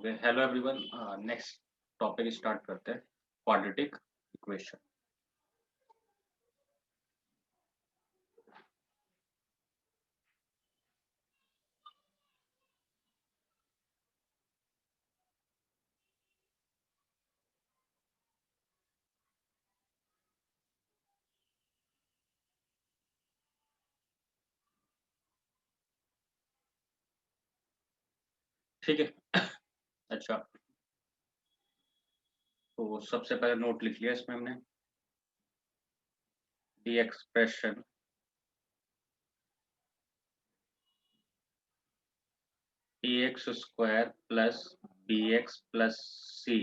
Hello everyone. Next topic start करते हैं, quadratic equation. ठीक है। अच्छा, तो सबसे पहले नोट लिख लिया इसमें हमने the expression X square plus B x plus C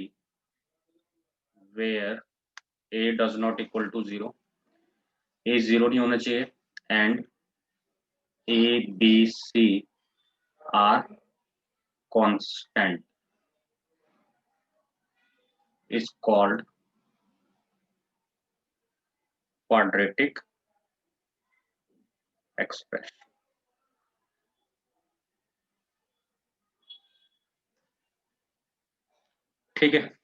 where A does not equal to zero. A zero नहीं होना चाहिए and A B C are constant is called quadratic expression. ठीक है।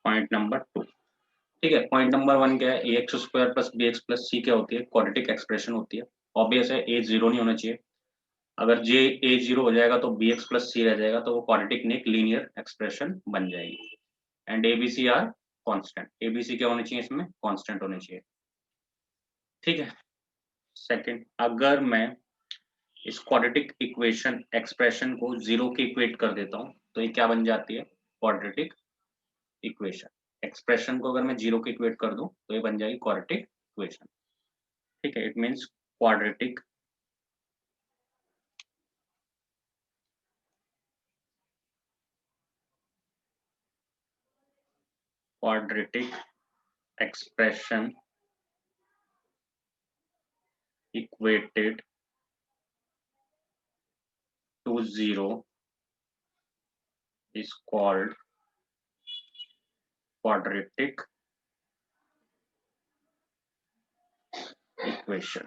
Point number 2। ठीक है, पॉइंट नंबर 1 क्या है? ए x square plus B x plus C क्या होती है? क्वाड्रेटिक एक्सप्रेशन होती है। ऑब्वियस है, ए जीरो नहीं होना चाहिए। अगर जे ए जीरो हो जाएगा तो बी एक्स प्लस सी रह जाएगा, तो वो क्वाड्रेटिक नहीं, लीनियर एक्सप्रेशन बन जाएगी। And A B C are constant. A B C क्या होने चाहिए? इसमें कॉन्स्टेंट होने चाहिए। ठीक है। सेकंड, अगर मैं इस क्वाड्रेटिक इक्वेशन एक्सप्रेशन को जीरो के इक्वेट कर देता हूँ तो ये क्या बन जाती है? Quadratic equation. एक्सप्रेशन को अगर मैं जीरो के इक्वेट कर दूं तो ये बन जाएगी क्वाड्रेटिक इक्वेशन। ठीक है, it means quadratic quadratic expression equated to zero is called quadratic equation.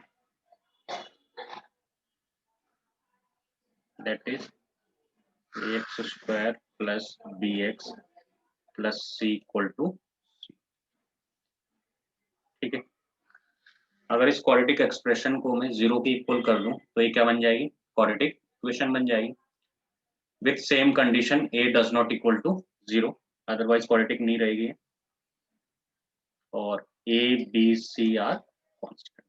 That is ax square plus bx plus c equal to c. ठीक है। अगर इस क्वाड्रेटिक एक्सप्रेशन को मैं जीरो के इक्वल कर दूं तो ये क्या बन जाएगी? क्वाड्रेटिक इक्वेशन बन जाएगी with same condition a does not equal to zero, otherwise quadratic नहीं रहेगी। और a b c are constant.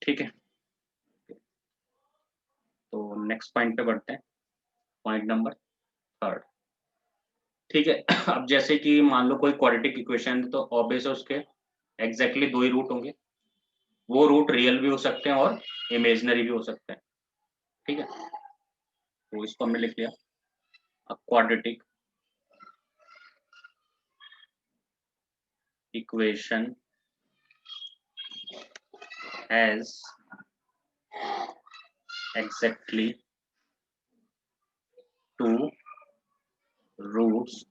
ठीक है, तो नेक्स्ट पॉइंट पे बढ़ते हैं, पॉइंट नंबर 3। ठीक है। अब जैसे कि मान लो कोई क्वाड्रेटिक इक्वेशन है तो ऑब्वियस है उसके एग्जैक्टली दो ही रूट होंगे। वो रूट रियल भी हो सकते हैं और इमेजिनरी भी हो सकते हैं। ठीक है, तो इसको हमने लिख लिया। अब quadratic equation has exactly two roots.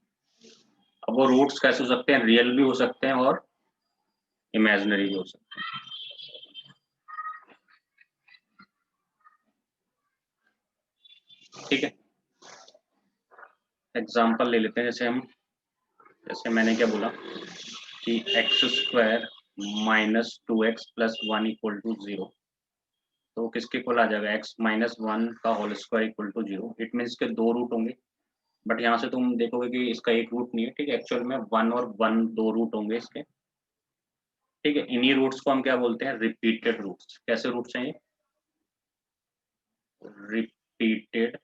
अब वो रूट्स कैसे हो सकते हैं? रियल भी हो सकते हैं और इमेजिनरी भी हो सकते हैं। ठीक है, एग्जाम्पल ले लेते हैं। जैसे मैंने क्या बोला कि X square minus two X plus one equal to zero, तो किसके इक्वल आ जाएगा? x माइनस वन का whole square equal to zero. It means के दो रूट होंगे, बट यहाँ से तुम देखोगे कि इसका एक रूट नहीं है। ठीक है, एक्चुअल में वन और वन दो रूट होंगे इसके। ठीक है, इन्हीं रूट्स को हम क्या बोलते हैं? Repeated roots. कैसे रूट्स हैं ये? Repeated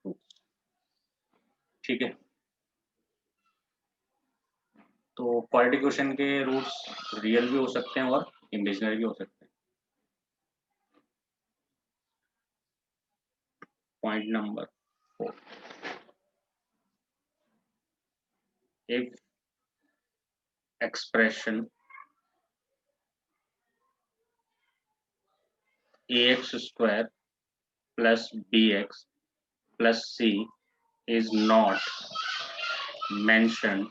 roots. ठीक है, तो क्वाड्रेटिक इक्वेशन के रूट्स रियल भी हो सकते हैं और इमेजिनरी भी हो सकते हैं। Point number 4, if expression ax square plus bx plus c is not mentioned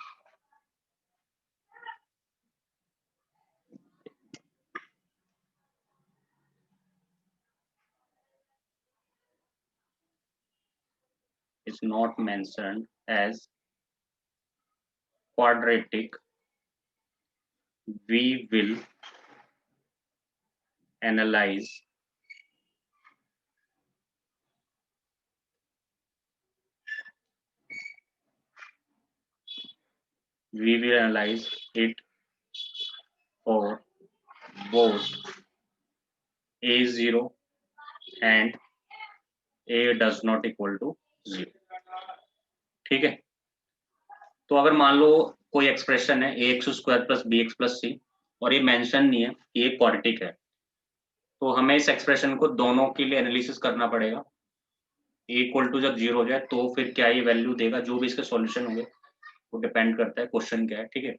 as quadratic, we will analyze it for both a0 and a does not equal to 0. ठीक है, तो अगर मान लो कोई एक्सप्रेशन है ए x square plus B x plus c और ये मेंशन नहीं है कि ये क्वाड्रेटिक है, तो हमें इस एक्सप्रेशन को दोनों के लिए एनालिसिस करना पड़ेगा। ए इक्वल टू जब 0 हो जाए तो फिर क्या ये वैल्यू देगा, जो भी इसके सॉल्यूशन होंगे वो डिपेंड करता है क्वेश्चन क्या है। ठीक है,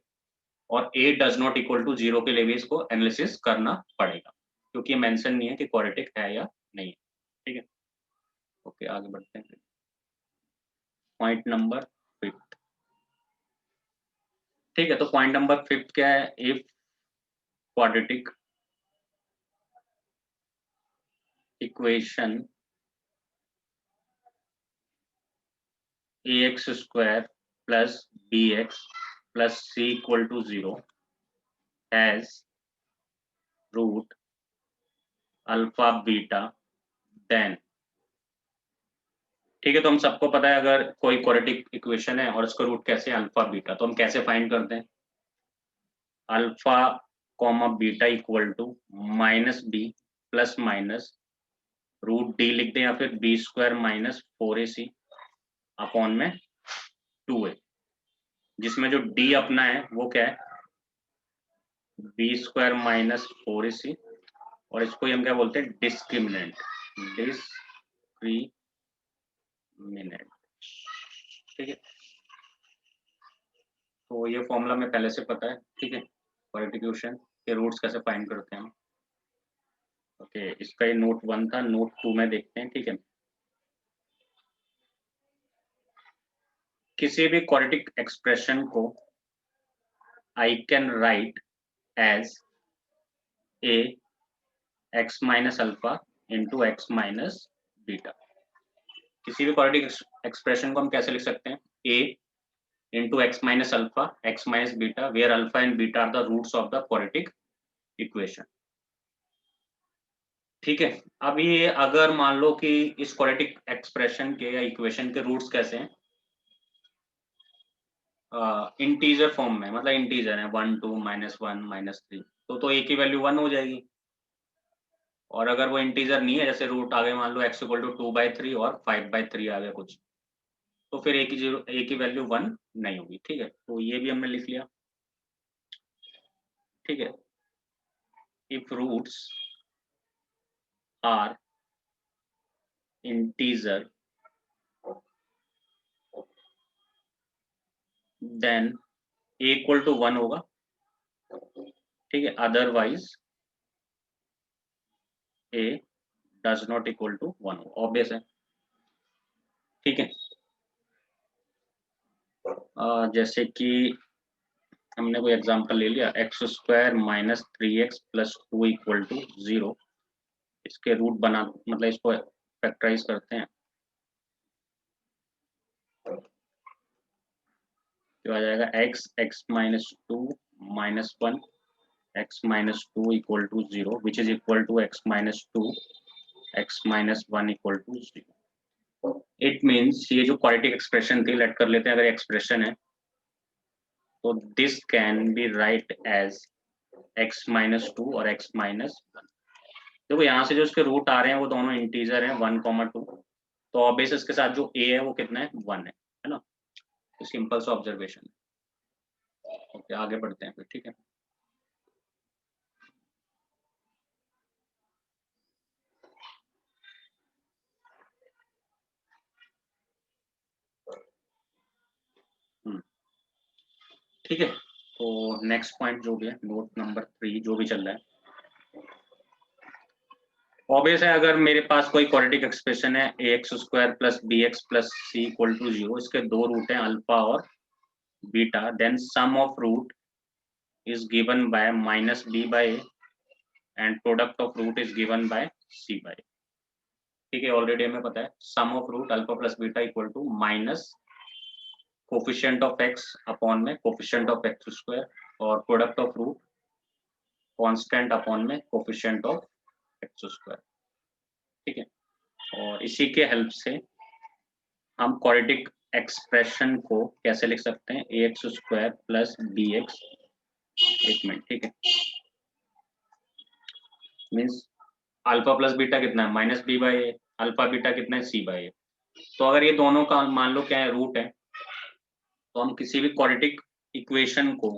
और ए डज नॉट इक्वल टू 0 के लिए भी इसको एनालिसिस करना पड़ेगा, क्योंकि ये मेंशन नहीं है कि क्वाड्रेटिक है या नहीं है। ठीक है, ओके आगे बढ़ते हैं। Point number 5। ठीक है, तो पॉइंट नंबर 5 क्या है? If quadratic equation ax square plus bx plus c equal to 0 has root alpha beta then. ठीक है, तो हम सबको पता है अगर कोई क्वाड्रेटिक इक्वेशन है और उसका रूट कैसे अल्फा बीटा, तो हम कैसे फाइंड करते हैं? Alpha comma beta equal to minus B plus minus root D लिख दें, या फिर B square minus 4ac upon में 2a, जिसमें जो डी अपना है वो क्या है? बी स्क्वायर माइनस 4ac, और इसको हम क्या बोलते हैं? डिस्क्रिमिनेंट। ठीक है, तो ये फॉर्मूला में पहले से पता है। ठीक है, क्वाड्रेटिक इक्वेशन के रूट्स कैसे फाइंड करते हैं हम। ओके, इसका ये नोट 1 था, नोट 2 में देखते हैं। ठीक है, किसी भी क्वाड्रेटिक एक्सप्रेशन को I can write as A X minus alpha into x minus beta. किसी भी क्वाड्रेटिक एक्सप्रेशन को हम कैसे लिख सकते हैं? A into x minus alpha x minus beta, where alpha and beta are the roots of the quadratic equation. ठीक है, अब ये अगर मान लो कि इस क्वाड्रेटिक एक्सप्रेशन के या इक्वेशन के रूट्स कैसे हैं? इंटीजर फॉर्म में, मतलब इंटीजर है 1 2 -1 -3, तो एक ही वैल्यू 1 हो जाएगी। और अगर वो इंटीजर नहीं है, जैसे रूट आ गए मान लो x इक्वल टू 2/3 और 5/3 आ गया कुछ, तो फिर एक ही वैल्यू 1 नहीं होगी। ठीक है, तो ये भी हमने लिख लिया। ठीक है, if roots are integer then a equal to 1 होगा। ठीक है, otherwise a does not equal to 1 होगा, ऑब्वियस है। ठीक है, जैसे कि हमने कोई एग्जांपल ले लिया, X square minus 3x plus 2 equal to 0। इसके रूट बना, मतलब इसको फैक्टराइज करते हैं, तो आ जाएगा x minus 2 -1 x minus 2 equal to 0 which is equal to x minus 2 x minus 1 equal to 0। It means ये जो क्वाड्रेटिक एक्सप्रेशन थी, लेट कर लेते हैं अगर एक्सप्रेशन है, तो this can be write as x minus 2 और x माइनस 1। देखो यहाँ से जो इसके रूट आ रहे हैं वो दोनों इंटीजर हैं 1, 2, तो ऑब्वियस इसके साथ जो a है वो कितना है? 1 है ना। तो सिंपल सा ऑब्जर्वेशन। ओके, आगे बढ़ते हैं फिर। ठीक है, ठीक है, तो नेक्स्ट पॉइंट जो भी है, नोट नंबर 3 जो भी चल रहा है, ऑब्वियस है, अगर मेरे पास कोई क्वाड्रेटिक एक्सप्रेशन है ax square plus bx plus c equal to 0, इसके दो रूट हैं अल्फा और beta, then sum of root is given by minus b by a and product of root is given by c by a। ठीक है, already हमें पता है sum of root alpha plus beta equal to minus coefficient of x upon में coefficient of x square और product of root constant upon में coefficient of x square. ठीक है, और इसी के हेल्प से हम क्वाड्रेटिक एक्सप्रेशन को कैसे लिख सकते हैं, ax स्क्वायर प्लस bx, एक मिनट, ठीक है, मीन्स अल्फा प्लस बीटा कितना है minus B by A, alpha beta कितना है सी बाई ए। तो अगर ये दोनों का मान लो क्या है, रूट है, तो हम किसी भी क्वाड्रेटिक इक्वेशन को,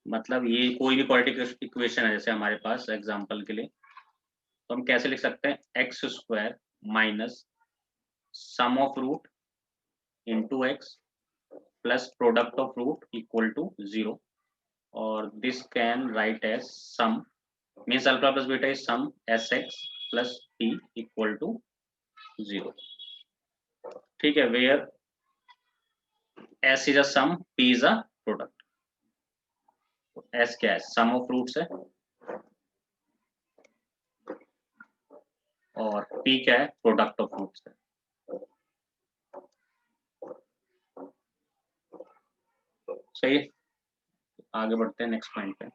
मतलब ये कोई भी क्वाड्रेटिक इक्वेशन है जैसे हमारे पास एग्जांपल के लिए, तो हम कैसे लिख सकते हैं, X square minus sum of root into X plus product of root equal to 0, और this can write as sum, means alpha plus beta is sum S X plus P equal to 0। ठीक है, where S is a sum, P is a product. S क्या है, sum of roots है, और P क्या है, product of roots है। सही है, आगे बढ़ते हैं नेक्स्ट पॉइंट पे,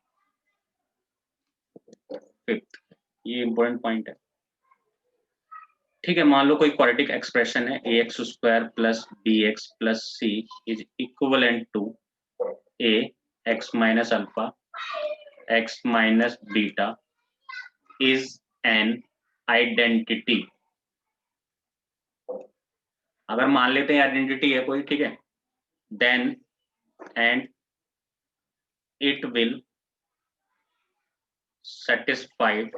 फिफ्थ, ये इंपॉर्टेंट पॉइंट है। ठीक है, मान लो कोई क्वाड्रेटिक एक्सप्रेशन है ax square plus bx plus c is equivalent to a x minus alpha x minus beta is an identity. अगर मान लेते हैं आइडेंटिटी है कोई, ठीक है, then and it will satisfied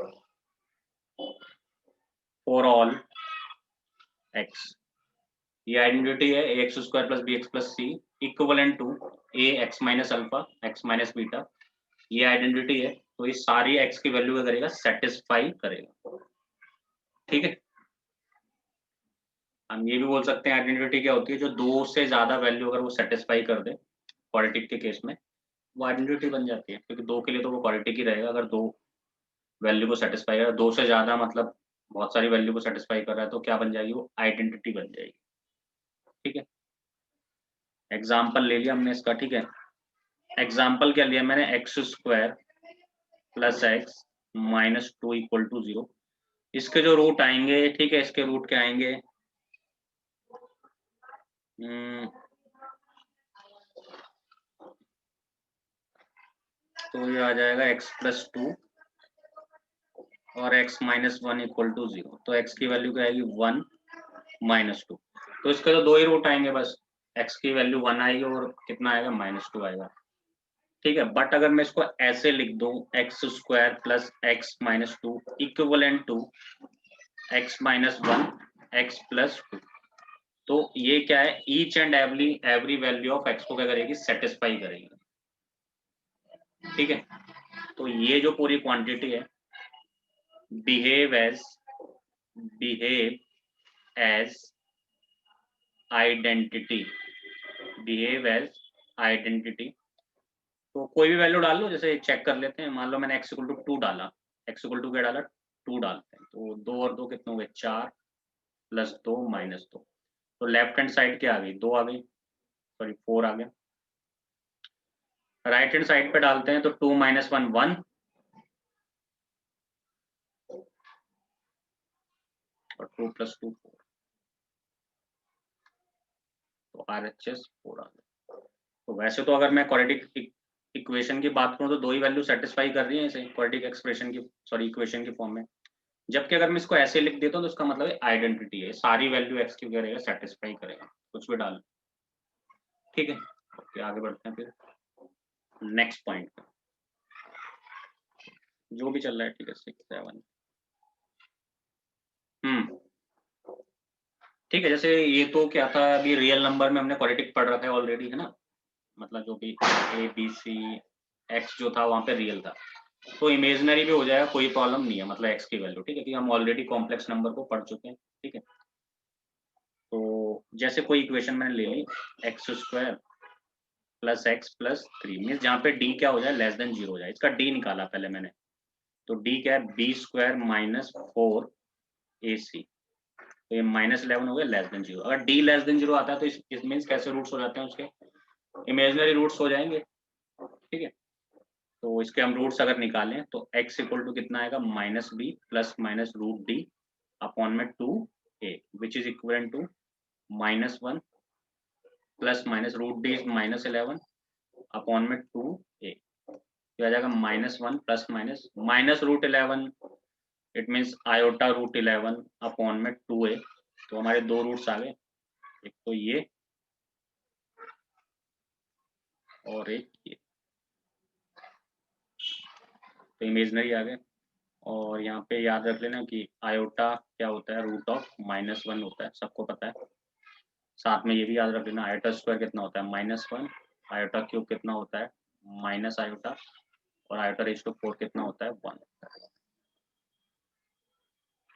for all x। ये आइडेंटिटी है ax square plus bx plus c equivalent to a x minus alpha x minus beta, ये आइडेंटिटी है, तो ये सारी x की वैल्यू क्या करेगा, सेटिस्फाई करेगा। ठीक है, हम ये भी बोल सकते हैं आइडेंटिटी क्या होती है, जो दो से ज्यादा वैल्यू अगर वो सेटिस्फाई कर दे, क्वाड्रेटिक के केस में वो आइडेंटिटी बन जाती है, क्योंकि दो के लिए तो वो क्वाड्रेटिक ही रहेगा। अगर दो वैल्यू को सेटिस्फाई कर, दो से ज्यादा मतलब बहुत सारी वैल्यू को सेटिस्फाई कर रहा है, तो क्या बन जाएगी, वो आइडेंटिटी बन जाएगी। ठीक है, एग्जाम्पल ले लिया हमने इसका। ठीक है, एग्जाम्पल क्या लिया मैंने, x square plus x minus 2 equal to 0। इसके जो रूट आएंगे, ठीक है, इसके रूट क्या आएंगे, तो ये आ जाएगा x प्लस 2 और x माइनस 1 इक्वल टू 0। तो x की वैल्यू क्या आएगी, 1 माइनस 2। तो इसके तो दो ही रूट आएंगे बस, x की वैल्यू 1 आएगी और कितना आएगा, माइनस 2 आएगा। ठीक है, बट अगर मैं इसको ऐसे लिख दूं, x square plus x minus 2 equivalent to x minus 1 x plus 2, तो ये क्या है, each and every value of x को क्या करेगी, सेटिस्फाई करेगी। ठीक है, तो ये जो पूरी क्वांटिटी है, behave as identity, behave as identity। तो कोई भी वैल्यू डाल लो, जैसे चेक कर लेते हैं, मान लो मैंने x इक्वल टू 2 डाला, x इक्वल टू क्या डाला, 2 डालते हैं, तो 2 और 2 कितने हो गए, 4 प्लस 2 माइनस 2, तो लेफ्ट हैंड साइड क्या आ गई, 2 आ गई, सॉरी 4 आ गया। राइट हैंड साइड पे डालते हैं तो 2 माइनस 1 1 और 2 प्लस 2 4, तो RHS 4 आ गया। तो वैसे तो अगर मैं क्वाड्रेटिक इक्वेशन की बात करूं तो दो ही वैल्यू सेटिस्फाई कर रही है इसे क्वाड्रेटिक एक्सप्रेशन की, सॉरी इक्वेशन की फॉर्म में। जबकि अगर मैं इसको ऐसे लिख देता हूं तो इसका मतलब है आइडेंटिटी है, सारी वैल्यू x की करेगा, सेटिस्फाई करेगा, कुछ भी डाल। ठीक है, ओके, आगे बढ़ते हैं फिर नेक्स्ट पॉइंट पे, जो भी चल रहा है। ठीक है, 6 7 ठीक है, जैसे ये तो क्या था, अभी रियल नंबर में हमने क्वाड्रेटिक पढ़ रखा है ऑलरेडी, है ना, मतलब जो भी a b c x जो था वहां पे रियल था। तो इमेजनरी भी हो जाएगा, कोई प्रॉब्लम नहीं है, मतलब एक्स की वैल्यू, ठीक है, कि हम ऑलरेडी कॉम्प्लेक्स नंबर को पढ़ चुके हैं, ठीक है। तो जैसे कोई इक्वेशन मैंने ले ली, x square plus x plus 3, mean जहाँ पे डी क्या हो जाए, लेस देन 0 हो जाए। इसका डी निकाला पहले मैंने, तो डी क्या है, बी स्क्वायर माइनस 4ac, तो ये -11 हो गया, लेस देन 0। अगर डी लेस देन 0 आता है तो इस मीन्स कैसे रूट्स हो जाते हैं उसके, इमेजनरी रूट्स हो जाएंगे, ठीक है। तो इसके हम रूट्स अगर निकालें तो x इक्वल टू कितना आएगा, -b plus minus root D upon में 2a, which is equal to -1 plus minus root D -11 upon में 2a, तो आ जाएगा -1 plus minus root 11, it means iota root 11 upon में 2a। तो हमारे दो रूट्स आ गए, एक तो ये और एक ये, तो इमेजनरी आ गए। और यहाँ पे याद रख लेना कि आयोटा क्या होता है, रूट ऑफ -1 होता है, सबको पता है। साथ में ये भी याद रख लेना, आयोटा स्क्वायर कितना होता है, -1, आयोटा क्यूब कितना होता है, माइनस आयोटा, और आयोटा रेज टू 4 कितना होता है, 1,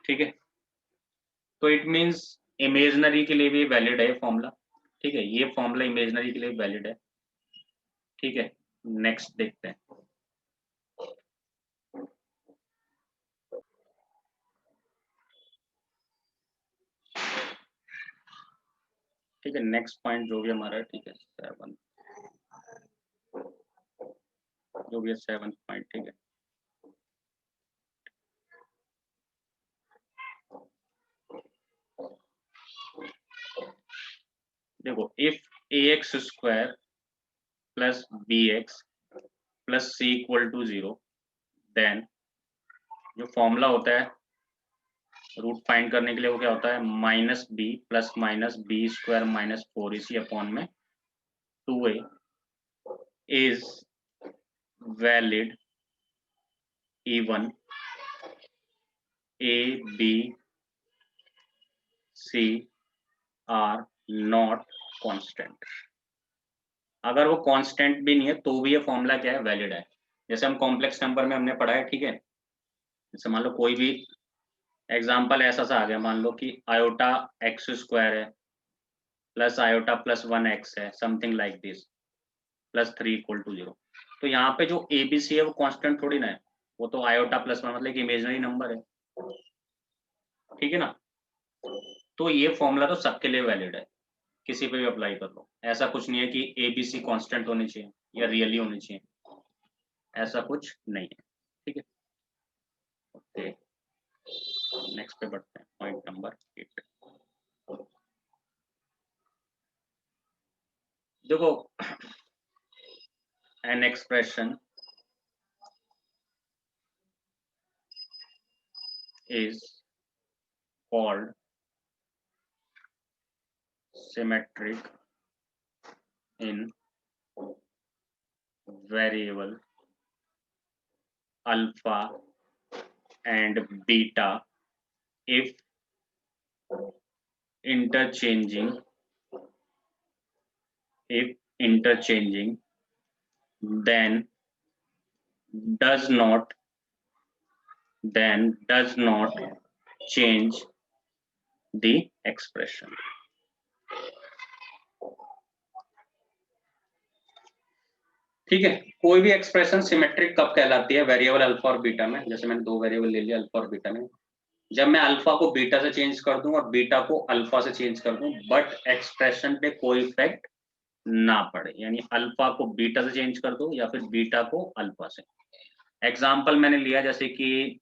ठीक है। तो इट मीन्स इमेजनरी के लिए भी वैलिड है फॉर्मूला, ठीक है, ये फॉर्मूला इमेजनरी के लिए वैलिड है, ठीक है। नेक्स्ट देखते हैं, ठीक है। नेक्स्ट पॉइंट जो भी हमारा है, ठीक है, 7, जो भी है 7 पॉइंट, ठीक है। देखो, if ax square plus bx plus c equal to 0, then जो फॉर्मूला होता है रूट फाइंड करने के लिए, वो क्या होता है, -b plus minus B square minus 4ac upon में 2a is valid even a b c are not constant. अगर वो कांस्टेंट भी नहीं है तो भी ये फॉर्मूला क्या है, वैलिड है। जैसे हम कॉम्प्लेक्स नंबर में हमने पढ़ा है, ठीक है। जैसे मान लो कोई भी एग्जांपल ऐसा सा आ गया, मान लो कि आयोटा एक्स स्क्वायर है प्लस आयोटा प्लस 1x है, something like this, plus 3 equal to 0। तो यहाँ पे जो ABC है वो कांस्टेंट थोड़ी ना है, वो तो आयोटा प्लस 1 मतलब कि इमेजिनरी नंबर है, ठीक है ना। तो ये फॉर्मूला तो सबके लिए वैलिड है, किसी पे भी अप्लाई कर लो। ऐसा कुछ नहीं है कि ABC कांस्टेंट होनी चाहिए या रियली होनी चाहिए, ऐसा कुछ नहीं है, ठीक है। ओके, नेक्स्ट पे बढ़ते हैं, पॉइंट नंबर 8। देखो, an expression is called symmetric in variable alpha and beta if interchanging then does not change the expression। ठीक है, कोई भी एक्सप्रेशन सिमेट्रिक कब कहलाती है, वेरिएबल अल्फा और बीटा में। जैसे मैंने दो वेरिएबल ले लिया, अल्फा और बीटा में, जब मैं अल्फा को बीटा से चेंज कर दूं और बीटा को अल्फा से चेंज कर दूं, बट एक्सप्रेशन पे कोई इफेक्ट ना पड़े, यानी अल्फा को बीटा से चेंज कर दो या फिर बीटा को अल्फा से। एग्जांपल मैंने लिया जैसे कि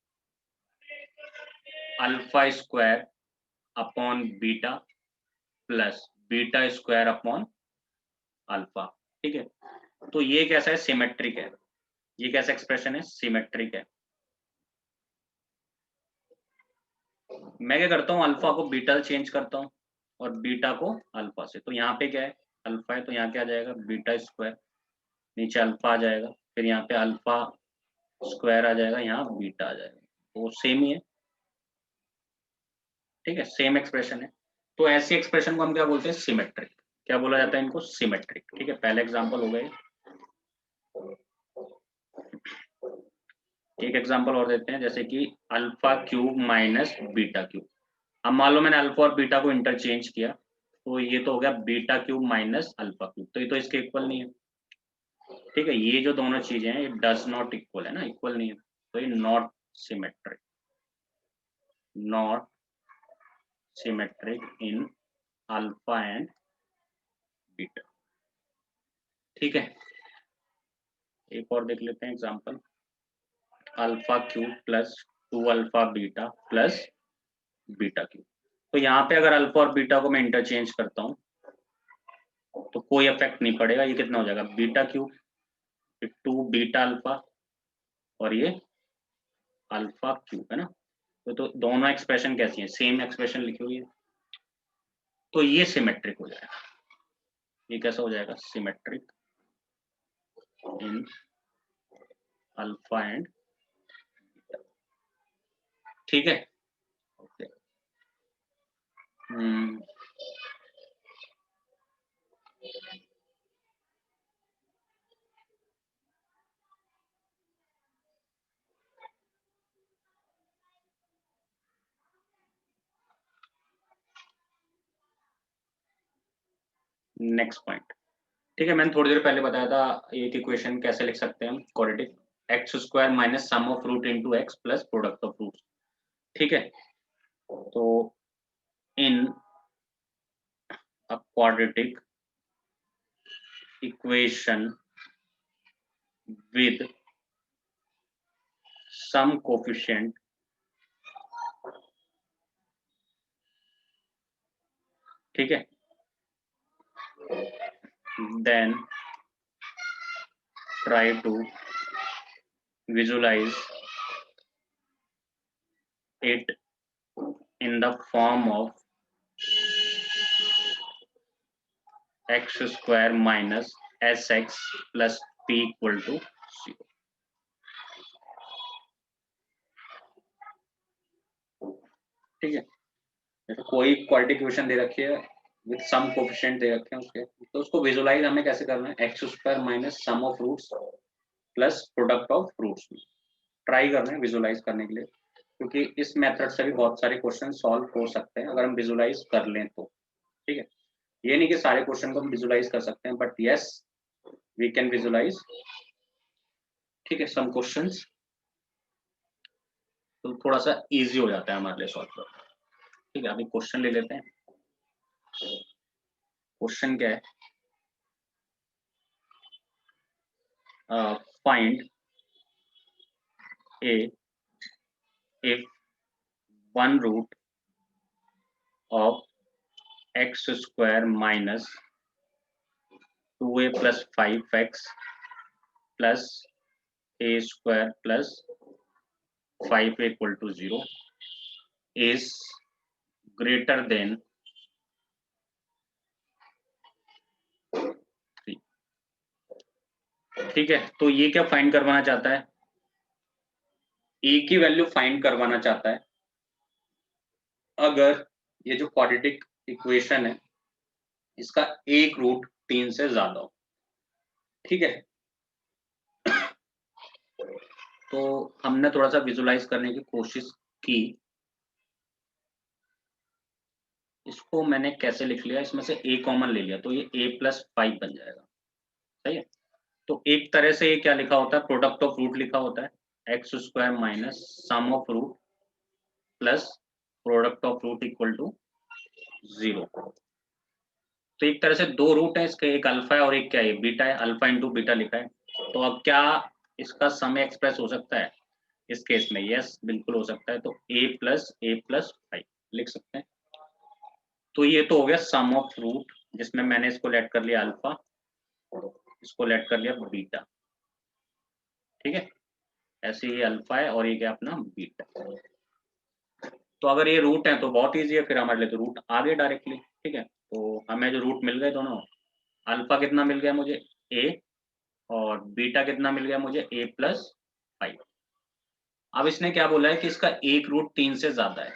alpha square upon beta plus beta square upon alpha, ठीक है। तो ये कैसा है, सिमेट्रिक है। ये कैसा एक्सप्रेशन है, सिमेट्रिक है। मैं क्या करता हूँ, अल्फा को बीटा से चेंज करता हूँ और बीटा को अल्फा से। तो यहाँ पे क्या है, अल्फा है तो यहाँ क्या आ जाएगा, बीटा स्क्वायर, नीचे अल्फा आ जाएगा, फिर यहाँ पे अल्फा स्क्वायर आ जाएगा, यहाँ बीटा आ जाएगा, तो सेम ही है, ठीक है, सेम एक्सप्रेशन है। तो ऐसी एक्सप्रेशन को हम क्या बोलते हैं, सिमेट्रिक। क्या बोला जाता है इनको, सिमेट्रिक, ठीक है। पहले एग्जांपल हो गए। एक एग्जांपल और देते हैं, जैसे कि alpha cube minus beta cube. अब मान लो मैंने अल्फा और बीटा को इंटरचेंज किया, तो ये तो हो गया beta cube minus alpha cube, तो ये तो इसके इक्वल नहीं है। ठीक है, ये जो दोनों चीजें हैं ये डज नॉट इक्वल है ना, इक्वल नहीं है, तो ये not symmetric, not symmetric in alpha and beta. ठीक है, एक और देख लेते हैं example, alpha cube plus 2 alpha beta plus beta cube. तो यहाँ पे अगर अल्फा और बीटा को मैं इंटरचेंज करता हूँ तो कोई इफेक्ट नहीं पड़ेगा, ये कितना हो जाएगा बीटा क्यूब, 2 बीटा अल्फा और ये अल्फा क्यूब है ना। तो दोनों एक्सप्रेशन कैसी है, सेम एक्सप्रेशन लिखी हुई है, तो ये सिमेट्रिक हो जाएगा। ये कैसा हो जाएगा, सिमेट्रिक इन अल्फा एंड, ठीक है। Okay, next point. ठीक है, मैंने थोड़ी देर पहले बताया था एक इक्वेशन कैसे लिख सकते हैं हम, quadratic x square minus sum of root into x plus product of roots. ठीक है, तो in a quadratic equation with some coefficient, ठीक है, then try to visualize it in the form of x square minus sx plus p equal to 0। ठीक है, जैसे कोई quadratic equation दे रखी है विद सम कोफिशिएंट दे रखे हैं उसके, तो उसको विजुलाइज हमें कैसे करना है, x square minus sum of roots plus product of roots में ट्राई करना है विजुलाइज करने के लिए, क्योंकि इस मेथड से भी बहुत सारे क्वेश्चन सॉल्व हो सकते हैं अगर हम विजुलाइज कर लें तो। ठीक है, ये नहीं कि सारे क्वेश्चन को हम विजुलाइज कर सकते हैं, but yes we can visualise. ठीक है, सम क्वेश्चंस तो थोड़ा सा इजी हो जाता है हमारे लिए सॉल्व करना। ठीक है, अभी क्वेश्चन ले लेते हैं। क्वेश्चन क्या है, find A if one root of x square minus 2a plus 5x plus a square plus 5a equal to 0 is greater than 3। ठीक है, तो ये क्या फाइंड करवाना चाहता है, ए की वैल्यू फाइंड करवाना चाहता है अगर ये जो क्वाड्रेटिक इक्वेशन है इसका एक रूट 3 से ज्यादा हो। ठीक है, तो हमने थोड़ा सा विजुलाइज करने की कोशिश की, इसको मैंने कैसे लिख लिया, इसमें से a कॉमन ले लिया तो ये a प्लस 5 बन जाएगा। सही है, तो एक तरह से ये क्या लिखा होता है, प्रोडक्ट ऑफ रूट लिखा होता है x square minus sum of root plus product of root equal to 0। तो एक तरह से दो रूट है इसके, एक अल्फा है और एक क्या है बीटा है, अल्फा इंटू बीटा लिखा है। तो अब क्या इसका सम एक्सप्रेस हो सकता है इस केस में, यस बिल्कुल हो सकता है, तो a प्लस 5 लिख सकते हैं। तो ये तो हो गया सम ऑफ रूट, जिसमें मैंने इसको लेट कर लिया अल्फा, इसको लेट कर लिया बीटा। ठीक है, ऐसे ये अल्फा है और ये क्या अपना बीटा। तो अगर ये रूट है तो बहुत ईजी है फिर हमारे लिए, तो रूट आ गए डायरेक्टली। ठीक है, तो हमें जो रूट मिल गए दोनों, अल्फा कितना मिल गया मुझे a और बीटा कितना मिल गया मुझे a प्लस 5। अब इसने क्या बोला है कि इसका एक रूट 3 से ज्यादा है,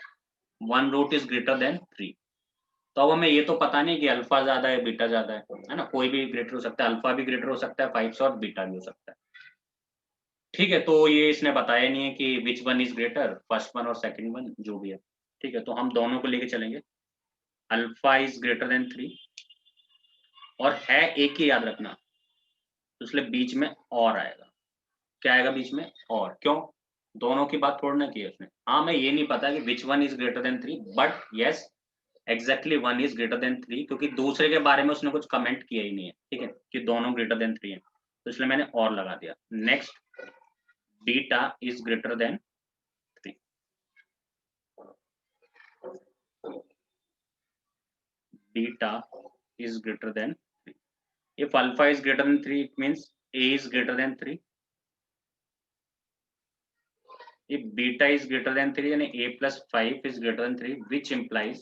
1 रूट इज ग्रेटर देन 3। तो अब हमें ये तो पता नहीं कि अल्फा ज्यादा है बीटा ज्यादा है ना, कोई भी ग्रेटर हो सकता है, अल्फा भी ग्रेटर हो सकता है 5 से और बीटा भी हो सकता है। ठीक है, तो ये इसने बताया नहीं है कि which one is greater, first one और सेकंड वन जो भी है। ठीक है, तो हम दोनों को लेके चलेंगे। अल्फा इज ग्रेटर देन 3 और है एक ही, याद रखना, तो इसलिए बीच में और आएगा। क्या आएगा बीच में? और। क्यों? दोनों की बात थोड़ी ना की है उसने। हाँ, मैं ये नहीं पता कि which one is greater than 3, but yes exactly one is greater than 3, क्योंकि दूसरे के बारे में उसने कुछ कमेंट किया ही नहीं है। ठीक है, कि दोनों ग्रेटर देन 3 है, तो इसलिए मैंने और लगा दिया। Next, beta is greater than 3। Beta is greater than 3. If alpha is greater than 3, it means A is greater than 3. If beta is greater than 3, then A plus 5 is greater than 3, which implies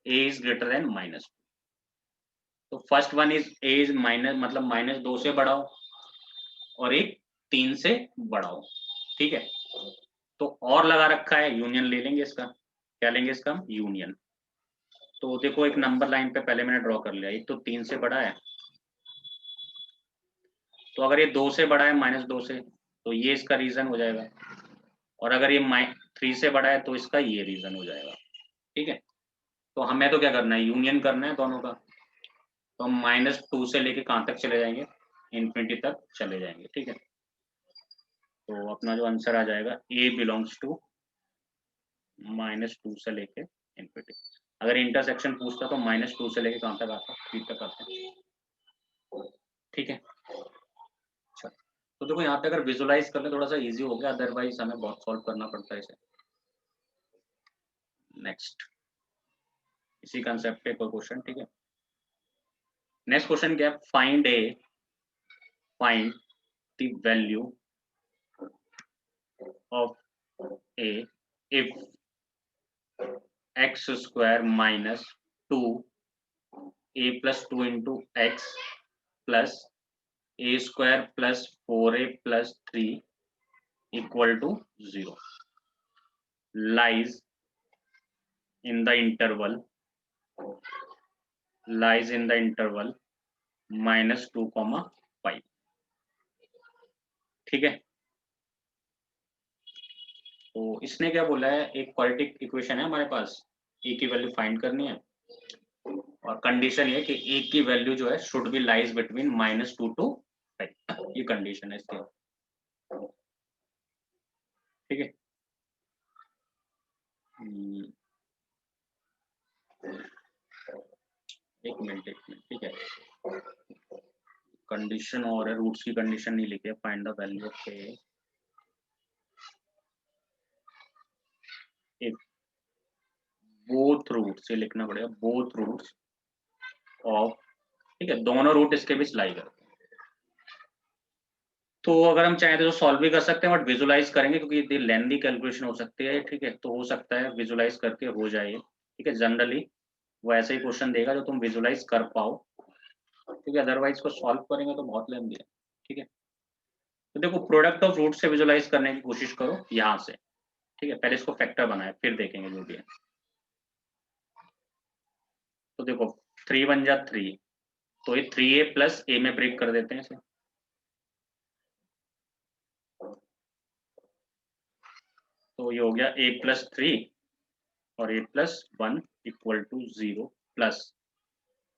A is greater than -2. तो first one is A is minus, मतलब -2 से बड़ा हो, और एक 3 से बड़ा हो। ठीक है, तो और लगा रखा है, यूनियन ले लेंगे इसका। क्या लेंगे इसका? यूनियन। तो देखो एक नंबर लाइन पे पहले मैंने ड्रॉ कर लिया, एक तो 3 से बड़ा है, तो अगर ये 2 से बड़ा है -2 से, तो ये इसका रीजन हो जाएगा। और अगर ये 3 से बड़ा है तो इसका ये रीजन हो जाएगा। ठीक है, तो हमें तो क्या करना है? यूनियन करना है दोनों का। तो हम -2 से लेके कहाँ तक चले जाएंगे? इन्फिनिटी तक चले जाएंगे। ठीक है, तो अपना जो आंसर आ जाएगा A बिलोंग्स टू -2 से लेके इन्फिनिटी। अगर इंटरसेक्शन पूछता तो -2 से लेके कहाँ तक आता? 3 तक आता। ठीक है, अच्छा, तो देखो यहाँ पे अगर विजुलाइज कर ले थोड़ा सा इजी हो गया, अदरवाइज हमें बहुत सॉल्व करना पड़ता है इसे। नेक्स्ट, इसी कंसेप्ट पे कोई क्वेश्चन। ठीक है, नेक्स्ट क्वेश्चन क्या है? Find the value of A if x square minus 2a plus 2 into x plus a square plus 4a plus 3 equal to 0 lies in the interval -2, 5। ठीक है, तो इसने क्या बोला है? एक क्वाड्रेटिक इक्वेशन है हमारे पास, ए की वैल्यू फाइंड करनी है, और कंडीशन ये कि ए की वैल्यू जो है should be lies between -2 to 5। ये कंडीशन है इसकी। ठीक है, एक मिनट। ठीक है, कंडीशन और है, रूट्स की कंडीशन नहीं लिखे। Find the value of A if both roots, ये लिखना पड़ेगा, बोथ रूट्स ऑफ, ठीक है, दोनों रूट इसके बीच लाई करते हैं। तो अगर हम चाहें तो सॉल्व भी कर सकते हैं, बट विजुलाइज करेंगे क्योंकि ये लेंथी कैलकुलेशन हो सकती है। ठीक है, तो हो सकता है विजुलाइज करके हो जाए। ठीक है, जनरली वो ऐसे ही क्वेश्चन देगा जो तुम विजुलाइज कर पाओ। ठीक है, अदरवाइज को सॉल्व करेंगे तो बहुत लेंथी है। ठीक है, तो देखो प्रोडक्ट ऑफ रूट से विजुलाइज करने की कोशिश करो यहाँ से। ठीक है, पहले इसको फैक्टर बनाए फिर देखेंगे जो भी है। तो देखो 3 1 जा 3, तो ये 3a प्लस ए में ब्रेक कर देते हैं इसे। तो ये हो गया a प्लस 3 और a plus 1 equal to 0 plus,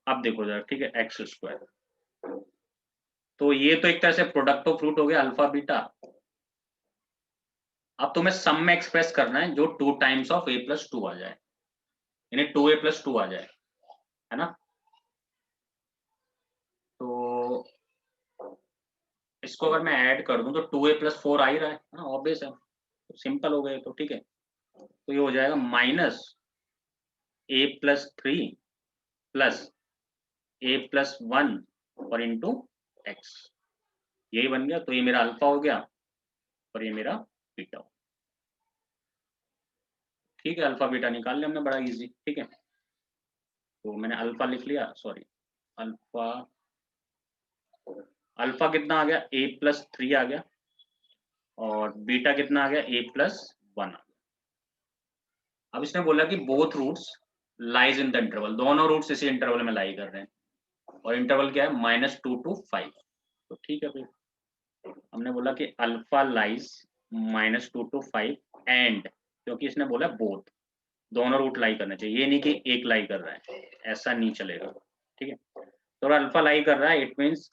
अब देखो जरा, ठीक है, एक्स स्क्वायर। तो ये तो एक तरह से प्रोडक्ट ऑफ रूट हो गया अल्फा बीटा। अब तुम्हें सम में एक्सप्रेस करना है जो 2 टाइम्स ऑफ a प्लस 2 आ जाए, यानी 2a प्लस 2 आ जाए, है ना। तो इसको अगर मैं ऐड कर दूं तो 2a प्लस 4 आ ही रहा है ना, ऑब्वियस है, तो सिंपल हो गए। तो ठीक है, तो ये हो जाएगा -a plus 3 plus a plus 1 और इंटू एक्स, यही बन गया। तो ये मेरा अल्फा हो गया और ये मेरा बीटा हो। ठीक है, अल्फा बीटा निकाल लिया हमने, बड़ा इजी। ठीक है, तो मैंने अल्फा लिख लिया, सॉरी, अल्फा अल्फा कितना आ गया? a प्लस 3 आ गया, और बीटा कितना आ गया? a प्लस 1 आ गया। अब इसने बोला कि both roots lies in the interval, दोनों रूट्स इसी इंटरवल में लाई कर रहे हैं, और इंटरवल क्या है? -2 to 5। तो ठीक है फिर, हमने बोला कि अल्फा लाइज -2 to 5 एंड, क्योंकि इसने बोला बोथ, दोनों रूट लाई करना चाहिए, ये नहीं कि एक लाई कर रहा है, ऐसा नहीं चलेगा, ठीक है। तो अल्फा लाई कर रहा है, it means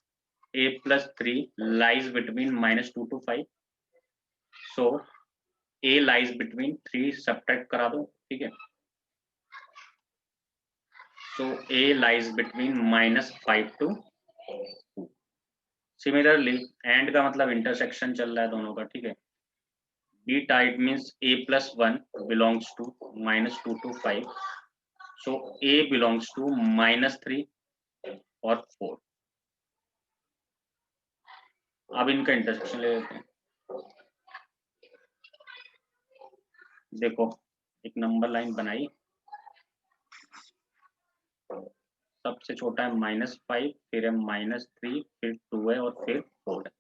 a+3 lies between -2 to 5, so a lies between 3, subtract करा दो, ठीक है। So A lies between -5 to 2. Similarly, AND का मतलब इंटरसेक्शन चल रहा है दोनों का, ठीक है। Beta it means A+1 belongs to -2 to 5. So A belongs to -3 और 4. अब इनका इंटरसेक्शन ले लेते हैं। देखो, एक नंबर लाइन बनाई, सबसे छोटा है -5, फिर है -3, फिर 2 है और फिर 4 है।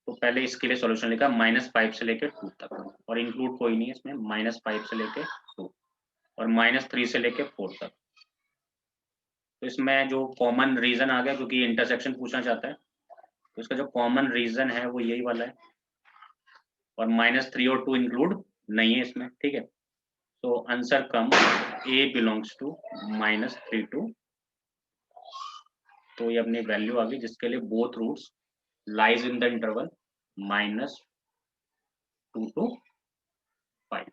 तो पहले इसके लिए सॉल्यूशन लिखा -5 से लेकर 2 तक, और इंक्लूड कोई नहीं है इसमें, -5 से लेकर 2 और -3 से लेकर 4 तक। तो इसमें जो कॉमन रीजन आ गया, क्योंकि इंटरसेक्शन पूछना चाहता है, तो इसका जो कॉमन रीजन है वो यही वाला है, और -3 और 2 इंक्लूड नहीं है इसमें, ठीक है। तो answer come A belongs to -3 to, तो ये अपनी वैल्यू आ गई, जिसके लिए both roots lies in the interval -2 to 5।